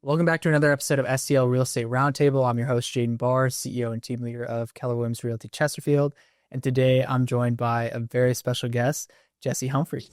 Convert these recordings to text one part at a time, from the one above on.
Welcome back to another episode of STL Real Estate Roundtable. I'm your host, Jaden Barr, CEO and team leader of Keller Williams Realty Chesterfield. And today I'm joined by a very special guest, Jessie Humphreys.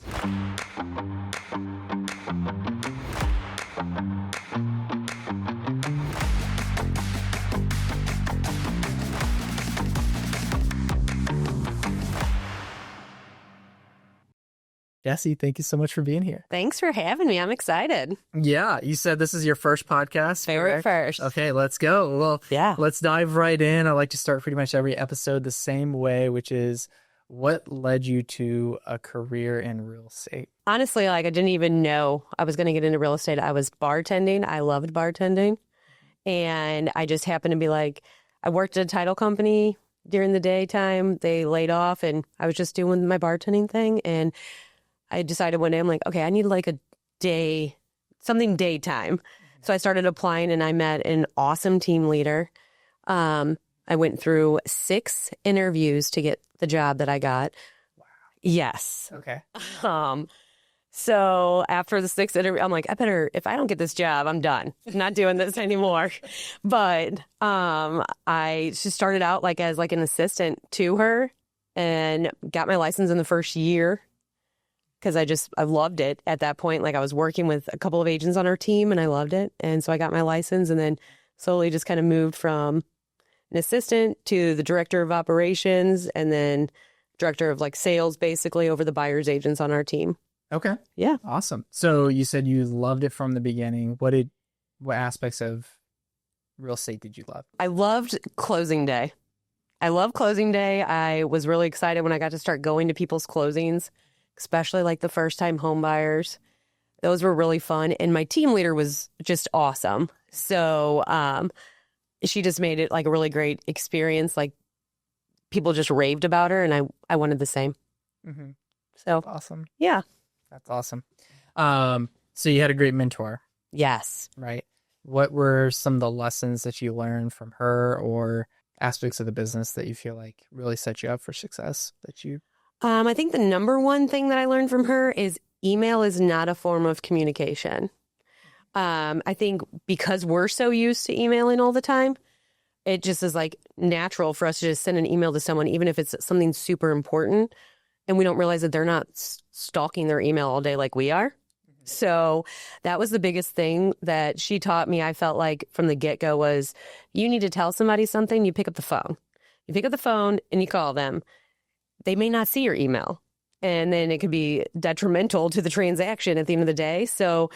Jessie, thank you so much for being here. Thanks for having me. I'm excited. Yeah, you said this is your first podcast. Favorite correct? first. Okay, let's go. Well, Yeah. Let's dive right in. I like to start pretty much every episode the same way, which is what led you to a career in real estate? Honestly, I didn't even know I was going to get into real estate. I was bartending. I loved bartending. And I just happened to be I worked at a title company during the daytime. They laid off and I was just doing my bartending thing. And I decided one day, I'm like, okay, I need a day, something daytime. So I started applying and I met an awesome team leader. I went through 6 interviews to get the job that I got. Wow. Yes. Okay. So after the 6th interview, I'm like, if I don't get this job, I'm done. I'm not doing this anymore. But I just started out as an assistant to her and got my license in the first year. Because I loved it at that point. I was working with a couple of agents on our team and I loved it. And so I got my license and then slowly just kind of moved from an assistant to the director of operations and then director of sales, basically over the buyer's agents on our team. Okay. Yeah. Awesome. So you said you loved it from the beginning. What aspects of real estate did you love? I loved closing day. I love closing day. I was really excited when I got to start going to people's closings, especially the first time home buyers. Those were really fun. And my team leader was just awesome. So she just made it a really great experience. People just raved about her and I wanted the same. Mm-hmm. So awesome. Yeah. That's awesome. So you had a great mentor. Yes. Right. What were some of the lessons that you learned from her or aspects of the business that you feel really set you up for success that you... I think the number one thing that I learned from her is email is not a form of communication. I think because we're so used to emailing all the time, it just is natural for us to just send an email to someone, even if it's something super important, and we don't realize that they're not stalking their email all day like we are. Mm-hmm. So that was the biggest thing that she taught me. I felt from the get-go was you need to tell somebody something, you pick up the phone. You pick up the phone and you call them. They may not see your email, and then it could be detrimental to the transaction at the end of the day. So,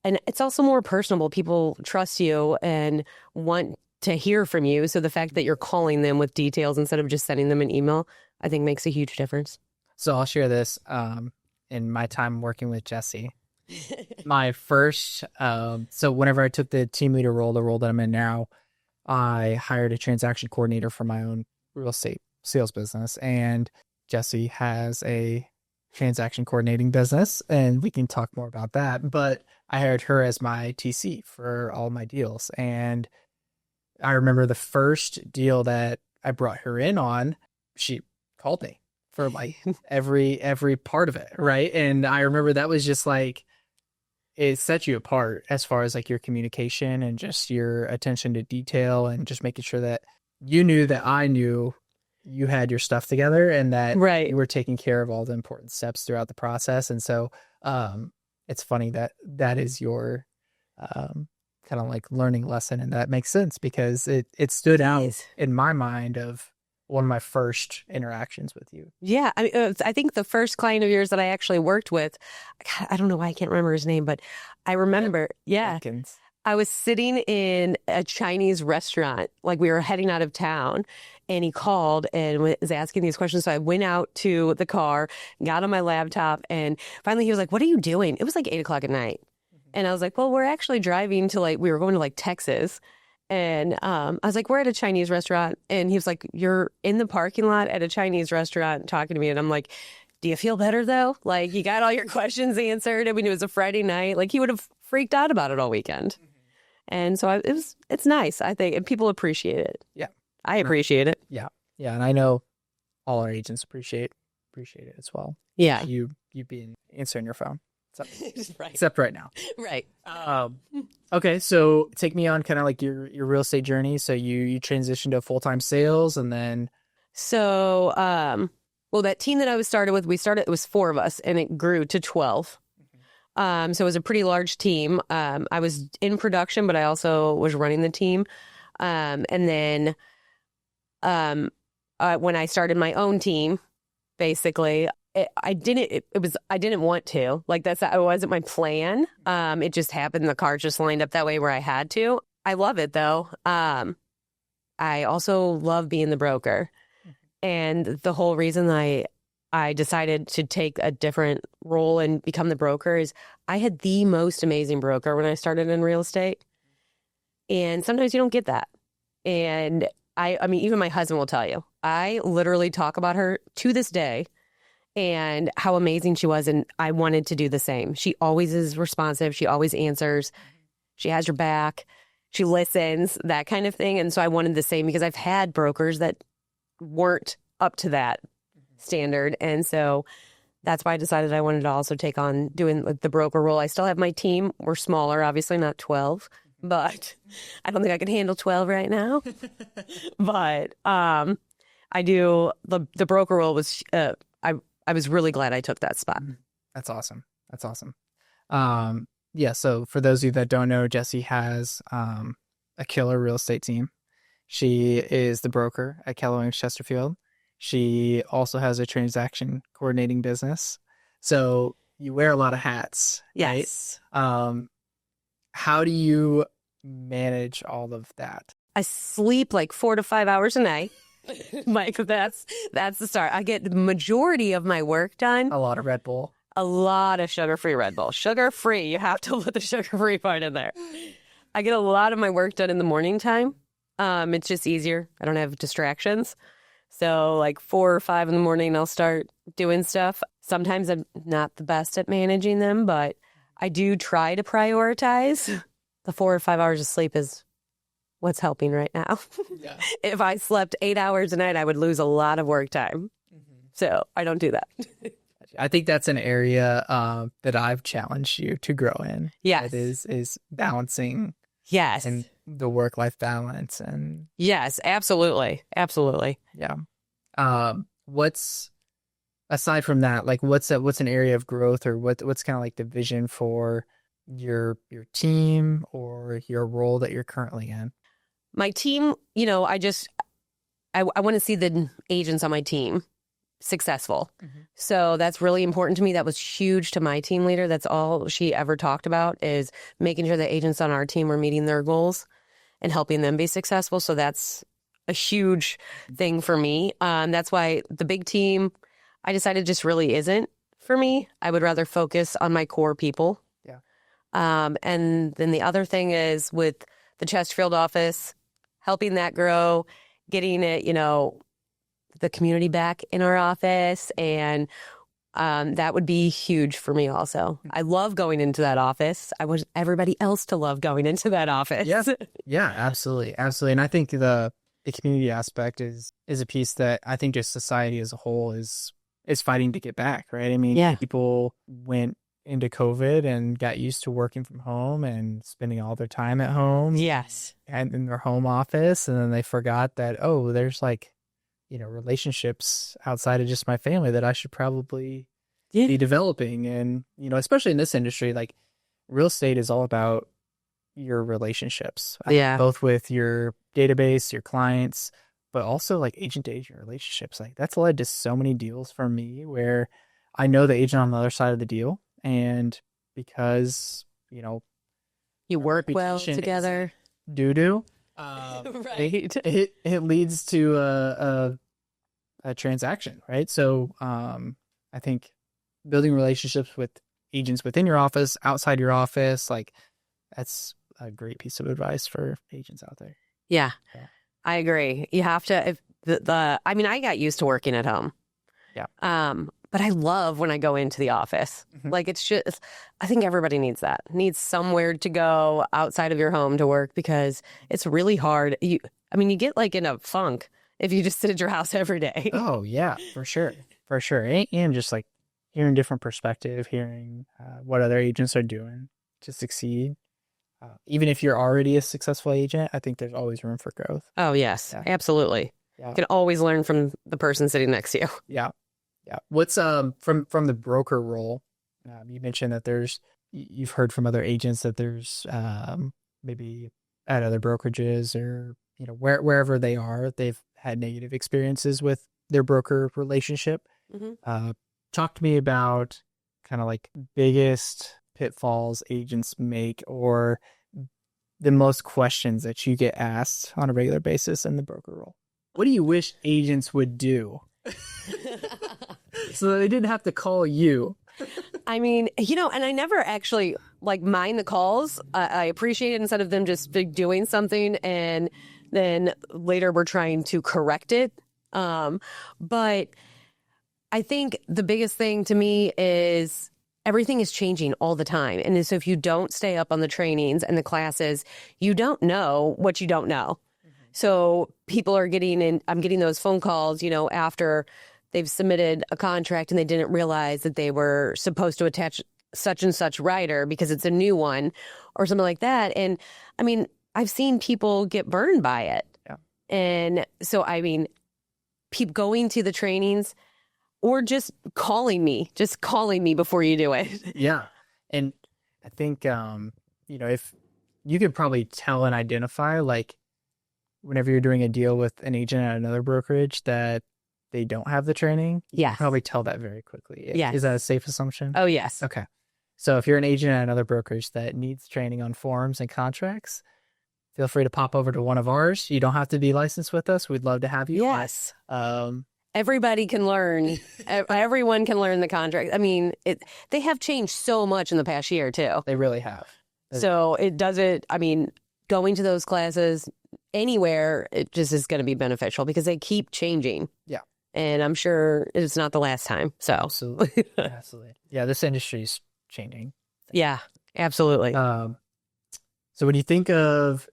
and it's also more personable. People trust you and want to hear from you. So the fact that you're calling them with details instead of just sending them an email, I think makes a huge difference. So I'll share this in my time working with Jessie. My first, so whenever I took the team leader role, the role that I'm in now, I hired a transaction coordinator for my own real estate sales business. And Jessie has a transaction coordinating business, and we can talk more about that. But I hired her as my TC for all my deals. And I remember the first deal that I brought her in on, she called me for every part of it. Right. And I remember that was just it set you apart as far as your communication and just your attention to detail and just making sure that you knew that I knew you had your stuff together and that Right. you were taking care of all the important steps throughout the process. And so it's funny that is your kind of learning lesson. And that makes sense because it stood out in my mind of one of my first interactions with you. Yeah. I think the first client of yours that I actually worked with, I don't know why I can't remember his name, but I remember, Jenkins. I was sitting in a Chinese restaurant, we were heading out of town, and he called and was asking these questions. So I went out to the car, got on my laptop, and finally he was like, "What are you doing?" It was 8:00 at night. Mm-hmm. And I was like, "Well, we're actually driving to we were going to Texas." And I was like, "We're at a Chinese restaurant." And he was like, "You're in the parking lot at a Chinese restaurant talking to me." And I'm like, "Do you feel better though? You got all your questions answered?" I mean, it was a Friday night. He would have freaked out about it all weekend. Mm-hmm. And so it's nice, I think, and people appreciate it. Yeah. I appreciate it. Yeah. Yeah. And I know all our agents appreciate it as well. Yeah. You being answering your phone. Right. Except right now. Right. Okay, so take me on kind of like your real estate journey. So you transitioned to full-time sales, and then So, well, that team that I was started with, it was 4 of us, and it grew to 12. So it was a pretty large team. I was in production, but I also was running the team. And then when I started my own team, basically, I didn't want to. Like, it wasn't my plan. It just happened. The cards just lined up that way where I had to. I love it, though. I also love being the broker. And the whole reason I decided to take a different role and become the broker is I had the most amazing broker when I started in real estate. And sometimes you don't get that. And I mean, even my husband will tell you, I literally talk about her to this day and how amazing she was. And I wanted to do the same. She always is responsive. She always answers. She has your back. She listens, that kind of thing. And so I wanted the same because I've had brokers that weren't up to that standard. And so that's why I decided I wanted to also take on doing the broker role. I still have my team. We're smaller, obviously not 12, but I don't think I can handle 12 right now. But I do the broker role was I was really glad I took that spot. That's awesome. That's awesome. Yeah. So for those of you that don't know, Jessie has a killer real estate team. She is the broker at Keller Williams Chesterfield. She also has a transaction coordinating business. So you wear a lot of hats. Yes. Right? How do you manage all of that? I sleep like 4 to 5 hours a night. Mike, that's the start. I get the majority of my work done. A lot of Red Bull. A lot of sugar-free Red Bull. Sugar-free. You have to put the sugar-free part in there. I get a lot of my work done in the morning time. It's just easier. I don't have distractions. So like 4 or 5 in the morning, I'll start doing stuff. Sometimes I'm not the best at managing them, but I do try to prioritize. The 4 or 5 hours of sleep is what's helping right now. Yeah. If I slept 8 hours a night, I would lose a lot of work time. So I don't do that. I think that's an area that I've challenged you to grow in. Yes. It is balancing. Yes. And the work-life balance. And yes, absolutely. Absolutely. Yeah. What's aside from that, like what's an area of growth, or what's kind of like the vision for your team or your role that you're currently in? My team, I want to see the agents on my team successful. So that's really important to me. That was huge to my team leader. That's all she ever talked about, is making sure the agents on our team are meeting their goals and helping them be successful. So that's a huge thing for me. That's why the big team, I decided, just really isn't for me. I would rather focus on my core people. Yeah. And then the other thing is with the Chesterfield office, helping that grow, getting it, the community back in our office. And that would be huge for me also. I love going into that office. I want everybody else to love going into that office. Yeah, absolutely. Absolutely. And I think the community aspect is a piece that I think just society as a whole is fighting to get back, right? I mean, people went into COVID and got used to working from home and spending all their time at home. Yes. And in their home office. And then they forgot that, there's like, relationships outside of just my family that I should probably be developing. And, especially in this industry, like real estate is all about your relationships. Both with your database, your clients, but also like agent to agent relationships. Like that's led to so many deals for me where I know the agent on the other side of the deal. And because, you work well together. Right. It leads to a transaction, right? So I think building relationships with agents within your office, outside your office, like that's a great piece of advice for agents out there. Yeah. I agree. You have to. I got used to working at home. Yeah. But I love when I go into the office. Like it's just, I think everybody needs that. Needs somewhere to go outside of your home to work, because it's really hard. You get like in a funk if you just sit at your house every day. Oh yeah, for sure. And just like, hearing different perspective, hearing what other agents are doing to succeed. Even if you're already a successful agent, I think there's always room for growth. Oh, yes, Yeah. absolutely. Yeah. You can always learn from the person sitting next to you. Yeah. Yeah. What's from the broker role? You mentioned that you've heard from other agents that there's maybe at other brokerages or wherever they are, they've had negative experiences with their broker relationship. Mm-hmm. Talk to me about kind of like biggest pitfalls agents make, or the most questions that you get asked on a regular basis in the broker role. What do you wish agents would do so that they didn't have to call you? I mean, and I never actually mind the calls. I appreciate it instead of them just doing something and then later we're trying to correct it. But I think the biggest thing to me is everything is changing all the time. And so if you don't stay up on the trainings and the classes, you don't know what you don't know. Mm-hmm. So people are I'm getting those phone calls, after they've submitted a contract and they didn't realize that they were supposed to attach such and such rider because it's a new one or something like that. And I mean, I've seen people get burned by it. Yeah. And so, I mean, keep going to the trainings or just calling me before you do it. Yeah. And I think, if you could probably tell and identify, like, whenever you're doing a deal with an agent at another brokerage that they don't have the training, you can probably tell that very quickly. Yeah. Is that a safe assumption? Oh, yes. Okay. So if you're an agent at another brokerage that needs training on forms and contracts, feel free to pop over to one of ours. You don't have to be licensed with us. We'd love to have you. Yes. Everybody can learn. Everyone can learn the contract. I mean, they have changed so much in the past year, too. They really have. So it doesn't, I mean, going to those classes anywhere, it just is going to be beneficial because they keep changing. Yeah. And I'm sure it's not the last time. So absolutely. Absolutely. Yeah, this industry's changing. Yeah, absolutely. So when you think of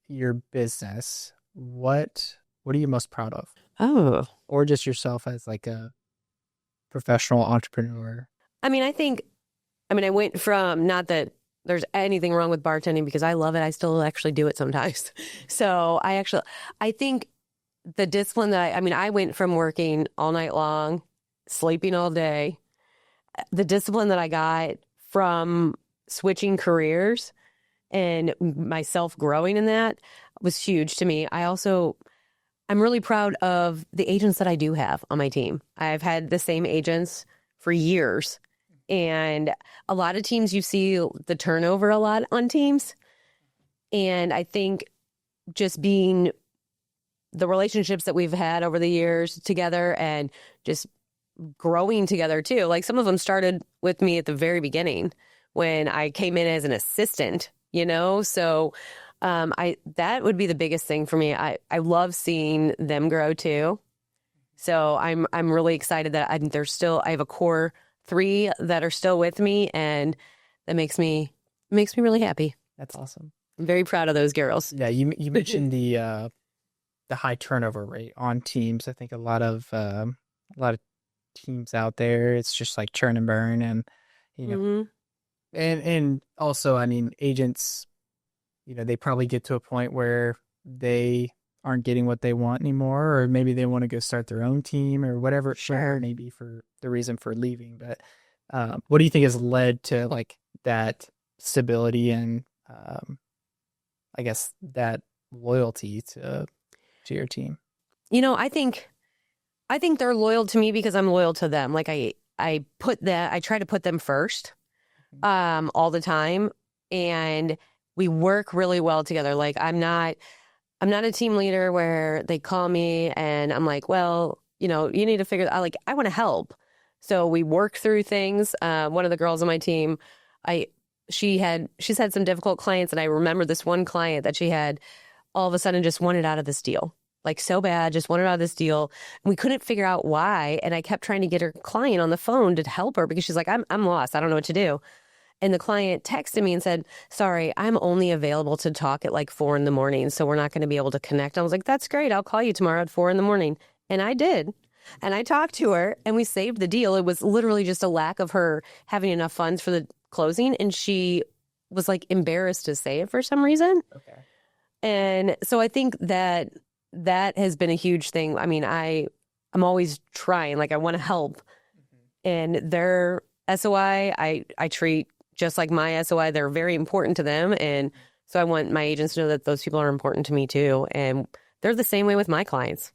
your business, what are you most proud of? Oh. Or just yourself as like a professional entrepreneur? I mean, I went from, not that there's anything wrong with bartending because I love it. I still actually do it sometimes. So I think the discipline that I went from working all night long, sleeping all day. The discipline that I got from switching careers and myself growing in that was huge to me. I'm really proud of the agents that I do have on my team. I've had the same agents for years. And a lot of teams, you see the turnover a lot on teams. And I think just being the relationships that we've had over the years together and just growing together too. Like some of them started with me at the very beginning when I came in as an assistant, So that would be the biggest thing for me. I love seeing them grow too. So I'm really excited that I have a core 3 that are still with me, and that makes me really happy. That's awesome. I'm very proud of those girls. Yeah, you mentioned the high turnover rate on teams. I think a lot of teams out there, it's just like churn and burn, and Mm-hmm. and also, I mean, agents, they probably get to a point where they aren't getting what they want anymore, or maybe they want to go start their own team or whatever it may be for the reason for leaving. But what do you think has led to like that stability and I guess that loyalty to your team? I think they're loyal to me because I'm loyal to them. Like I try to put them first all the time, and we work really well together. Like I'm not a team leader where they call me and I'm like, well, you need to figure out, like, I want to help. So we work through things. One of the girls on my team, she's had some difficult clients, and I remember this one client that she had all of a sudden just wanted out of this deal. Like so bad, just wanted out of this deal. And we couldn't figure out why. And I kept trying to get her client on the phone to help her because she's like, I'm lost. I don't know what to do. And the client texted me and said, sorry, I'm only available to talk at like 4 a.m. So we're not going to be able to connect. I was like, that's great. I'll call you tomorrow at 4 a.m. And I did. And I talked to her and we saved the deal. It was literally just a lack of her having enough funds for the closing. And she was like embarrassed to say it for some reason. Okay. And so I think that has been a huge thing. I mean, I'm always trying, like I want to help. And their SOI, I treat just like my SOI. They're very important to them. And so I want my agents to know that those people are important to me too. And they're the same way with my clients.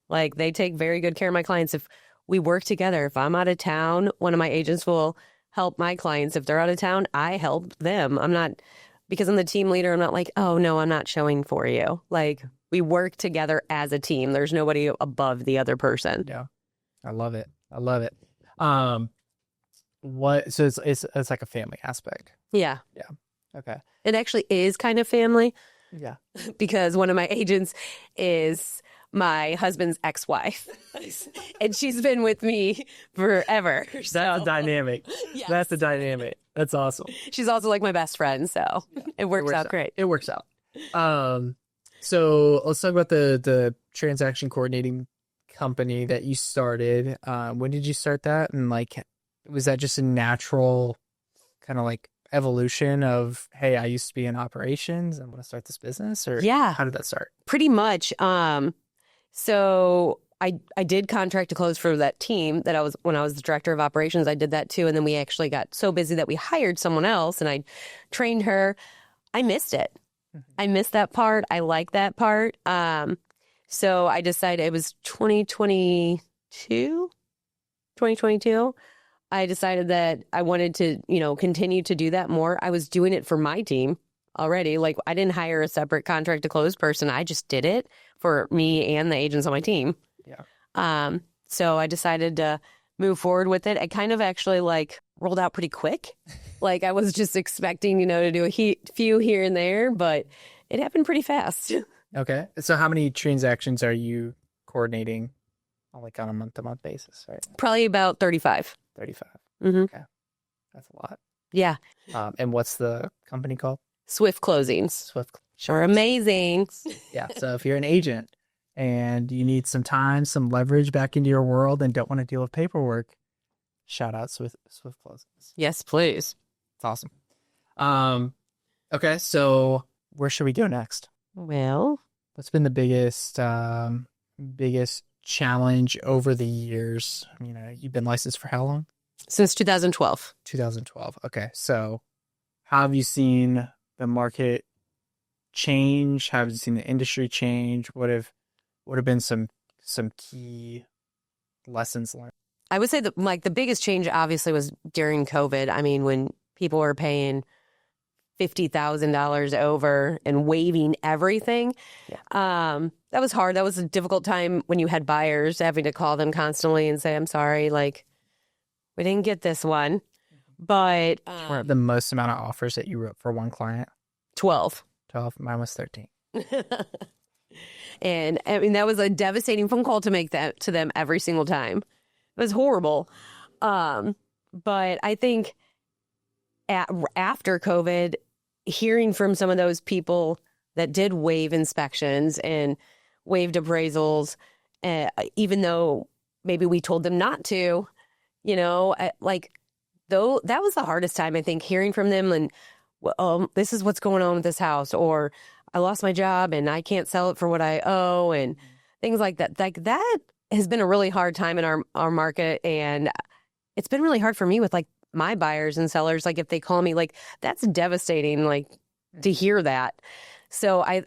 Like they take very good care of my clients. If we work together, if I'm out of town, one of my agents will help my clients. If they're out of town, I help them. I'm not, because I'm the team leader, I'm not like, oh no, I'm not showing for you. Like we work together as a team. There's nobody above the other person. Yeah. I love it. I love it. So it's like a family aspect. Yeah. Yeah. Okay. It actually is kind of family Yeah. because one of my agents is my husband's ex-wife and she's been with me forever. That's dynamic. Yes. That's the dynamic. That's awesome. She's also like my best friend. So it works out great. It works out. So let's talk about the transaction coordinating company that you started. When did you start that? And like, was that just a natural kind of like evolution of, hey, I used to be in operations and want to start this business? Or yeah, how did that start? Pretty much. So I did contract to close for that team that I was, when I was the director of operations, I did that too. And then we actually got so busy that we hired someone else and I trained her. I missed it. I missed that part. I like that part. So I decided it was 2022. I decided that I wanted to, continue to do that more. I was doing it for my team already. Like I didn't hire a separate contract to close person. I just did it for me and the agents on my team. Yeah. So I decided to move forward with it. I kind of actually like rolled out pretty quick. Like I was just expecting, to do a few here and there, but it happened pretty fast. Okay. So how many transactions are you coordinating like on a month-to-month basis, right? Probably about 35. 35. Mm-hmm. Okay. That's a lot. Yeah. And what's the company called? Swift Closings. Swift. Sure. Amazing. Yeah. So if you're an agent and you need some time, some leverage back into your world and don't want to deal with paperwork, shout out Swift Closings. Yes, please. It's awesome. Okay. So where should we go next? Well, what's been the biggest challenge over the years? You've been licensed for how long? Since 2012. 2012. Okay. So how have you seen the market change? How have you seen the industry change? What have been some key lessons learned? I would say that like the biggest change obviously was during COVID. I mean, when people were paying $50,000 over and waiving everything. Yeah. That was hard. That was a difficult time when you had buyers having to call them constantly and say, I'm sorry, like we didn't get this one. But the most amount of offers that you wrote for one client? 12. 12. Mine was 13. And I mean, that was a devastating phone call to make that to them every single time. It was horrible. But I think after COVID, hearing from some of those people that did waive inspections and waived appraisals, even though maybe we told them not to, though that was the hardest time, I think, hearing from them and, this is what's going on with this house, or I lost my job and I can't sell it for what I owe and things like that. Like that has been a really hard time in our market. And it's been really hard for me with like my buyers and sellers. Like if they call me, like that's devastating, like to hear that. So I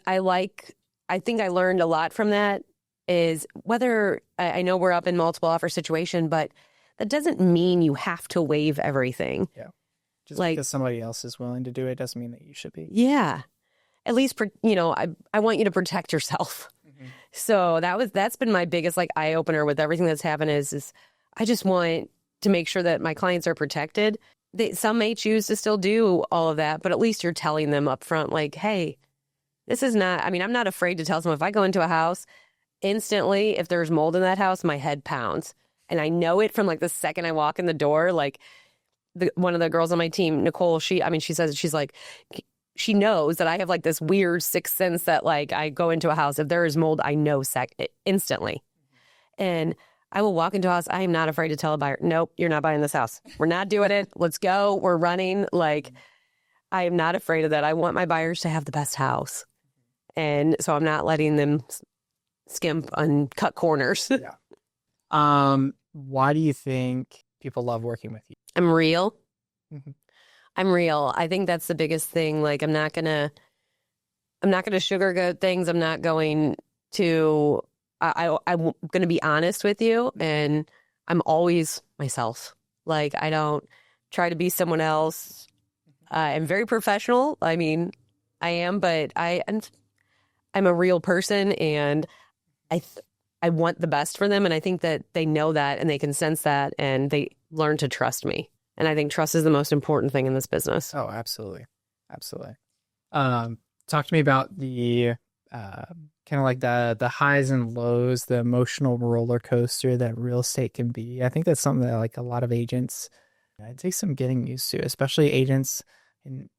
think I learned a lot from that is whether I know we're up in multiple offer situation, but that doesn't mean you have to waive everything. Yeah. Just like, because somebody else is willing to do it doesn't mean that you should be. Yeah. At least, I want you to protect yourself. Mm-hmm. So that's been my biggest like eye opener with everything that's happened is I just want to make sure that my clients are protected. Some may choose to still do all of that, but at least you're telling them up front, like, hey, this is not, I'm not afraid to tell someone if I go into a house, instantly, if there's mold in that house, my head pounds. And I know it from like the second I walk in the door, like one of the girls on my team, Nicole, she says, she's like, she knows that I have like this weird sixth sense that like I go into a house, if there is mold, I know instantly. And I will walk into a house. I am not afraid to tell a buyer, nope, you're not buying this house. We're not doing it. Let's go. We're running. Like, I am not afraid of that. I want my buyers to have the best house. And so I'm not letting them skimp and cut corners. Yeah. Why do you think people love working with you? I'm real. Mm-hmm. I'm real. I think that's the biggest thing. Like, I'm not gonna sugarcoat things. I'm not going to, I'm gonna be honest with you, and I'm always myself. Like, I don't try to be someone else. I'm very professional. I mean, I am, but I'm a real person, and I want the best for them, and I think that they know that, and they can sense that, and they learn to trust me. And I think trust is the most important thing in this business. Oh, absolutely. Absolutely. Talk to me about the kind of like the highs and lows, the emotional roller coaster that real estate can be. I think that's something that like a lot of agents, it takes some getting used to, especially agents. And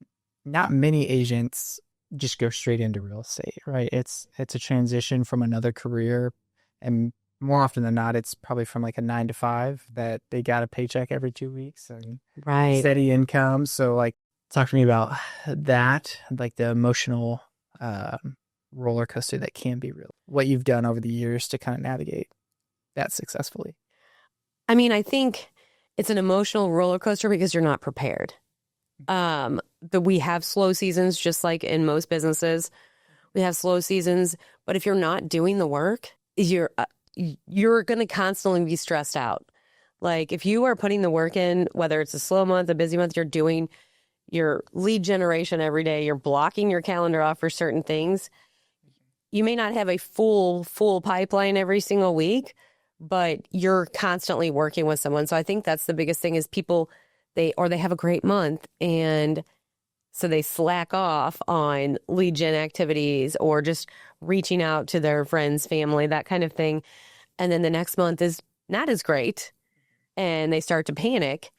not many agents just go straight into real estate, right? It's a transition from another career, and more often than not, it's probably from like a 9 to 5 that they got a paycheck every 2 weeks and Right. steady income. So like, talk to me about that, like the emotional roller coaster that can be real. What you've done over the years to kind of navigate that successfully. I mean, I think it's an emotional roller coaster because you're not prepared. But we have slow seasons, just like in most businesses. We have slow seasons, but if you're not doing the work, you're going to constantly be stressed out. Like, if you are putting the work in, whether it's a slow month, a busy month, you're doing your lead generation every day, you're blocking your calendar off for certain things. You may not have a full pipeline every single week, but you're constantly working with someone. So I think that's the biggest thing is people, they have a great month, and so they slack off on lead gen activities or just reaching out to their friends, family, that kind of thing. And then the next month is not as great, and they start to panic.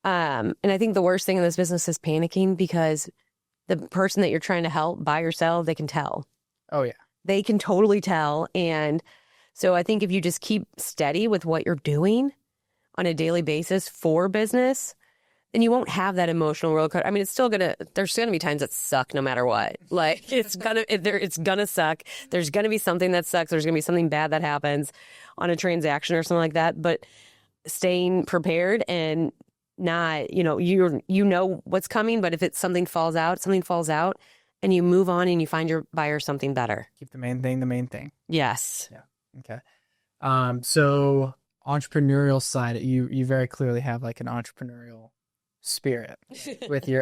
And I think the worst thing in this business is panicking, because the person that you're trying to help, buy or sell, they can tell. Oh, yeah. They can totally tell. And so I think if you just keep steady with what you're doing on a daily basis for business, then you won't have that emotional roller coaster. I mean, there's going to be times that suck no matter what. Like, it's going to suck. There's going to be something that sucks. There's going to be something bad that happens on a transaction or something like that. But staying prepared and not, you know what's coming, but if it's something falls out, and you move on and you find your buyer something better. Keep the main thing. Yes. Yeah. Okay. So entrepreneurial side, you very clearly have like an entrepreneurial spirit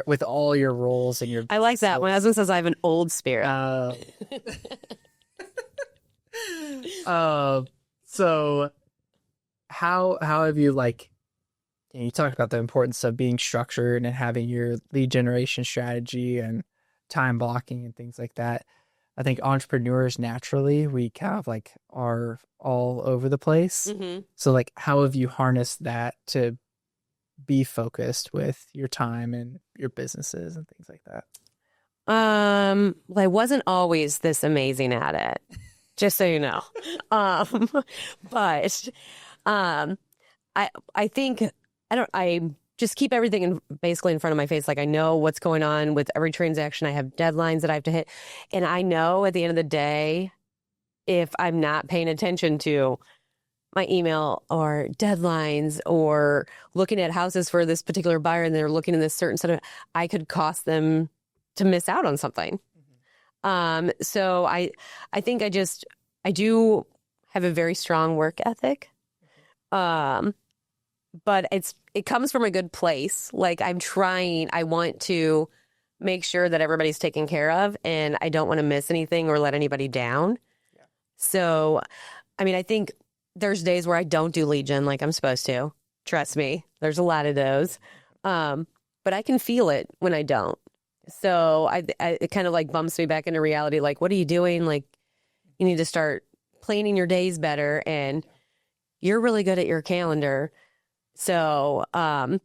with all your roles and your. I like that. My husband says I have an old spirit. So how have you, like, you talked about the importance of being structured and having your lead generation strategy and time blocking and things like that. I think entrepreneurs naturally, we kind of like are all over the place. Mm-hmm. So like, how have you harnessed that to be focused with your time and your businesses and things like that? Well, I wasn't always this amazing at it, just so you know. But I think I just keep everything basically in front of my face. Like, I know what's going on with every transaction. I have deadlines that I have to hit. And I know at the end of the day, if I'm not paying attention to my email or deadlines or looking at houses for this particular buyer and they're looking in this certain set of, I could cost them to miss out on something. Mm-hmm. So I think I do have a very strong work ethic. But it comes from a good place. Like, I want to make sure that everybody's taken care of, and I don't want to miss anything or let anybody down. Yeah. So, I mean, I think there's days where I don't do lead gen like I'm supposed to. Trust me, there's a lot of those. But I can feel it when I don't. So it kind of like bumps me back into reality. Like, what are you doing? Like, you need to start planning your days better, and you're really good at your calendar. So I'm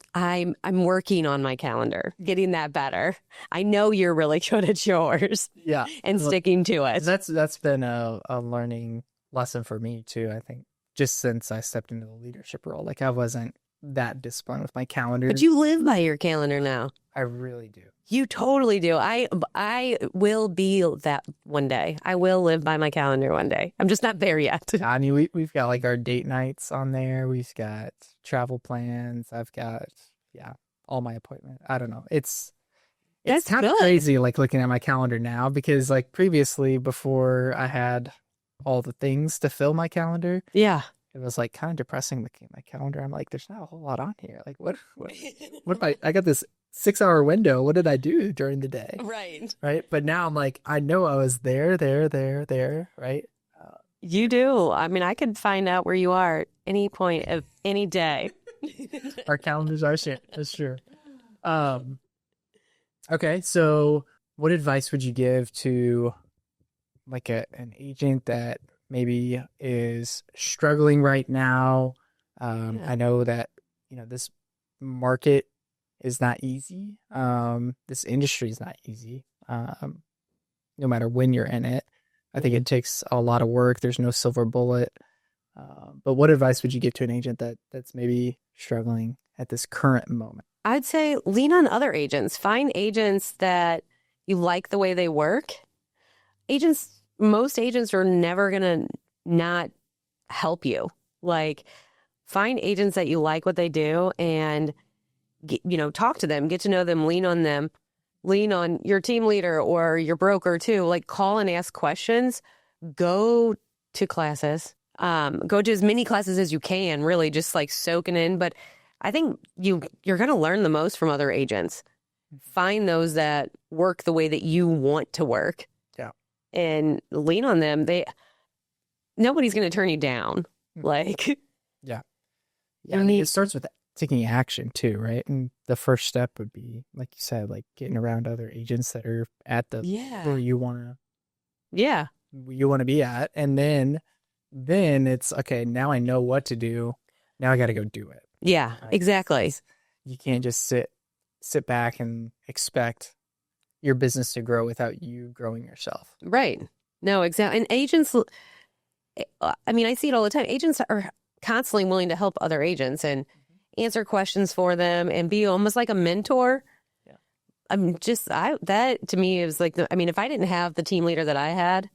working on my calendar, getting that better. I know you're really good at yours. And sticking to it. That's been a learning lesson for me too. I think just since I stepped into the leadership role. Like I wasn't that disciplined with my calendar. But you live by your calendar now. I really do. You totally do. I will be that one day. I will live by my calendar one day. I'm just not there yet. I mean, we've got like our date nights on there. We've got travel plans. I've got, all my appointments. I don't know. It's kind of crazy, like looking at my calendar now, because like previously, before I had all the things to fill my calendar, yeah, it was like kind of depressing looking at my calendar. I'm like, there's not a whole lot on here. Like what I got this 6-hour window. What did I do during the day? Right. But now I'm like, I know I was there. Right. You do. I mean, I could find out where you are at any point of any day. Our calendars are shared. That's true. Okay. So what advice would you give to like an agent that maybe is struggling right now? I know that, this market is not easy. This industry is not easy. No matter when you're in it, I think it takes a lot of work. There's no silver bullet. But what advice would you give to an agent that's maybe struggling at this current moment? I'd say lean on other agents. Find agents that you like the way they work. Most agents are never going to not help you. Like, find agents that you like what they do and talk to them, get to know them, lean on them, lean on your team leader or your broker too. Like, call and ask questions, go to classes, go to as many classes as you can, really just like soaking in. But I think you're going to learn the most from other agents. Find those that work the way that you want to work. Yeah. And lean on them. Nobody's going to turn you down. Like, yeah. It starts with taking action too, right? And the first step would be, like you said, like getting around other agents that are at the where you want to be at, and then it's okay. Now I know what to do. Now I got to go do it. Yeah, right? Exactly. You can't just sit back and expect your business to grow without you growing yourself. Right. No, exactly. And agents, I mean, I see it all the time. Agents are constantly willing to help other agents and answer questions for them and be almost like a mentor. Yeah. That to me is like, if I didn't have the team leader that I had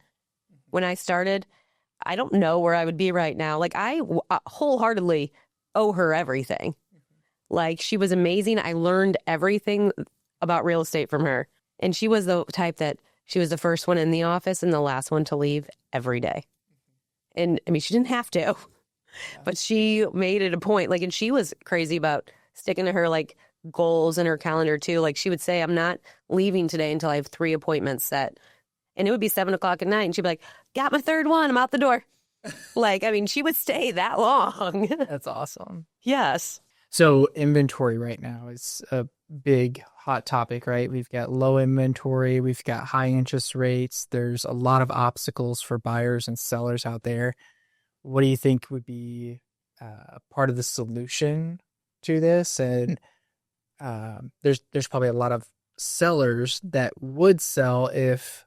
when I started, I don't know where I would be right now. Like, I wholeheartedly owe her everything. Like, she was amazing. I learned everything about real estate from her. And she was the type that she was the first one in the office and the last one to leave every day. And she didn't have to. But she made it a point, like, and she was crazy about sticking to her, like, goals in her calendar, too. Like, she would say, I'm not leaving today until I have 3 appointments set. And it would be 7 o'clock at night. And she'd be like, got my 3rd one. I'm out the door. Like, she would stay that long. That's awesome. Yes. So inventory right now is a big hot topic, right? We've got low inventory. We've got high interest rates. There's a lot of obstacles for buyers and sellers out there. What do you think would be part of the solution to this? And there's probably a lot of sellers that would sell if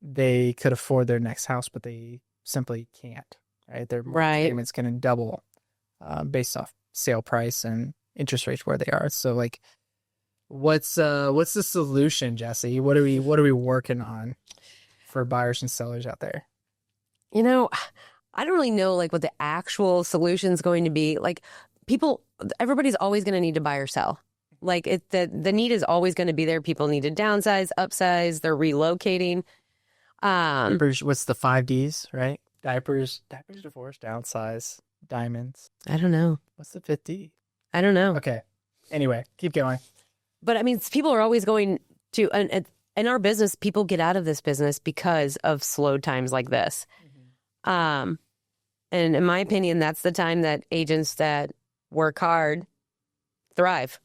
they could afford their next house, but they simply can't, right? Their payment's going to double based off sale price and interest rates where they are. So, like, what's the solution, Jessie? What are we working on for buyers and sellers out there? I don't really know, like, what the actual solution is going to be. Like, everybody's always going to need to buy or sell. Like, the need is always going to be there. People need to downsize, upsize, they're relocating. Diapers, what's the 5 Ds, right? Diapers, divorce, downsize, diamonds. I don't know. What's the 5th D? I don't know. Okay. Anyway, keep going. But people are always going to, and in our business, people get out of this business because of slow times like this. And in my opinion, that's the time that agents that work hard thrive.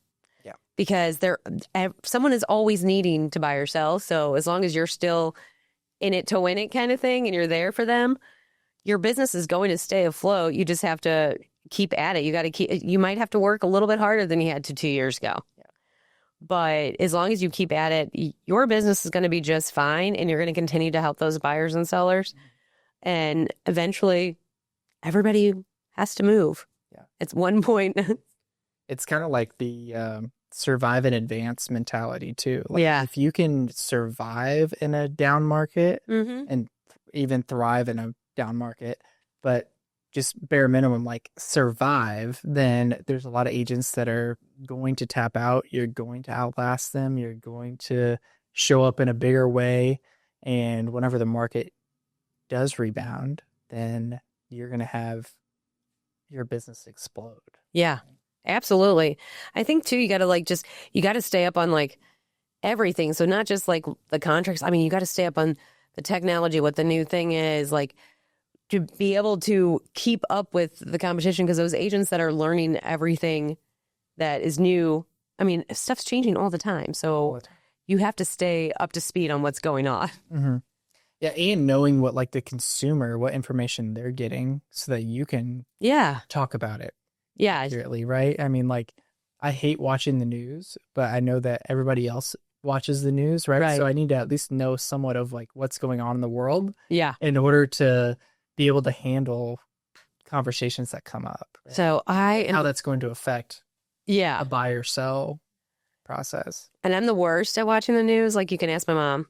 Yeah. Because someone is always needing to buy or sell. So as long as you're still in it to win it kind of thing and you're there for them, your business is going to stay afloat. You just have to keep at it. You might have to work a little bit harder than you had to 2 years ago. Yeah. But as long as you keep at it, your business is going to be just fine. And you're going to continue to help those buyers and sellers. And eventually everybody has to move. Yeah. It's one point. It's kind of like the survive and advance mentality too. Like Yeah. if you can survive in a down market and even thrive in a down market, but just bare minimum, like survive, then there's a lot of agents that are going to tap out. You're going to outlast them. You're going to show up in a bigger way. And whenever the market does rebound, then you're going to have your business explode. Yeah, absolutely. I think too, you got to you got to stay up on like everything. So not just like the contracts. I mean, you got to stay up on the technology, what the new thing is, like to be able to keep up with the competition, because those agents that are learning everything that is new, I mean, stuff's changing all the time. So you have to stay up to speed on what's going on. Mm-hmm. Yeah, and knowing what like the consumer, what information they're getting so that you can talk about it accurately, right? I mean, like, I hate watching the news, but I know that everybody else watches the news, right? So I need to at least know somewhat of like what's going on in the world in order to be able to handle conversations that come up. Right? So how that's going to affect a buy or sell process. And I'm the worst at watching the news. Like, you can ask my mom.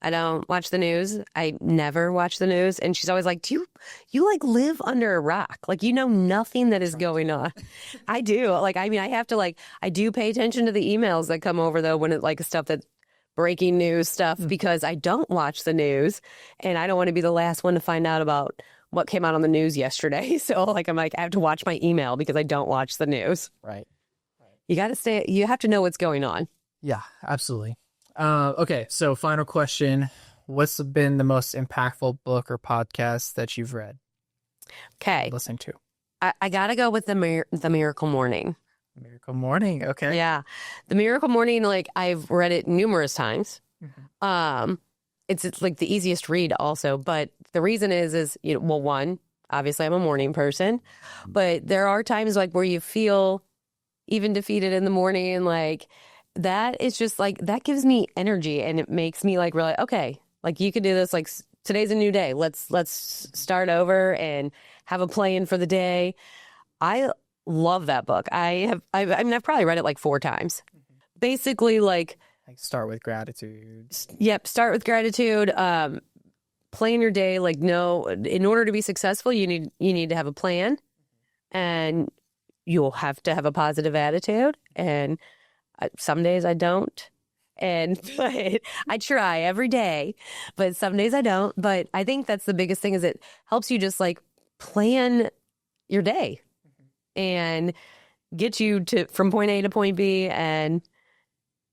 I don't watch the news. I never watch the news. And she's always like, do you like live under a rock? Like, you know nothing that is going on. I do. Like, I mean, I have to I do pay attention to the emails that come over though, when it like stuff that breaking news stuff, because I don't watch the news and I don't want to be the last one to find out about what came out on the news yesterday. So like, I have to watch my email because I don't watch the news. Right. You got to you have to know what's going on. Yeah, absolutely. Okay, so final question. What's been the most impactful book or podcast that you've read? Okay. Listening to. I got to go with the Miracle Morning. Miracle Morning, okay. Yeah. The Miracle Morning, like, I've read it numerous times. It's like the easiest read also, but the reason is, you know, well, one, obviously I'm a morning person, but there are times like where you feel even defeated in the morning, like, that is just like, that gives me energy and it makes me like really, okay, like you could do this, like today's a new day. Let's start over and have a plan for the day. I love that book. I mean, I've probably read it like 4 times. Basically like start with gratitude. Yep. Start with gratitude. Plan your day. Like, no, in order to be successful, you need to have a plan, and you'll have to have a positive attitude. And some days I don't, but I try every day, but some days I don't. But I think that's the biggest thing, is it helps you just like plan your day and get you from point A to point B. And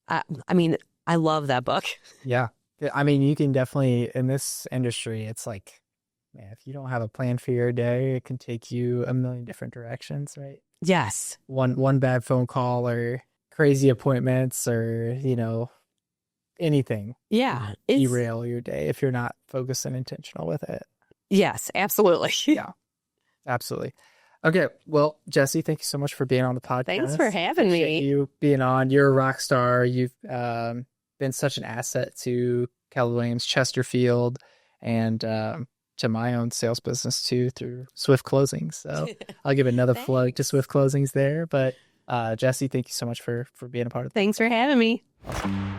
I mean, I love that book. Yeah. I mean, you can definitely, in this industry, it's like, man, if you don't have a plan for your day, it can take you a million different directions, right? Yes. One bad phone call or crazy appointments or, you know, anything. Yeah. Derail your day if you're not focused and intentional with it. Yes, absolutely. Yeah, absolutely. Okay. Well, Jessie, thank you so much for being on the podcast. Thanks for having me. You being on. You're a rock star. You've been such an asset to Keller Williams Chesterfield and to my own sales business too, through Swift Closings. So I'll give another plug to Swift Closings there. But Jessie, thank you so much for being a part of it. Thanks for having me. Awesome.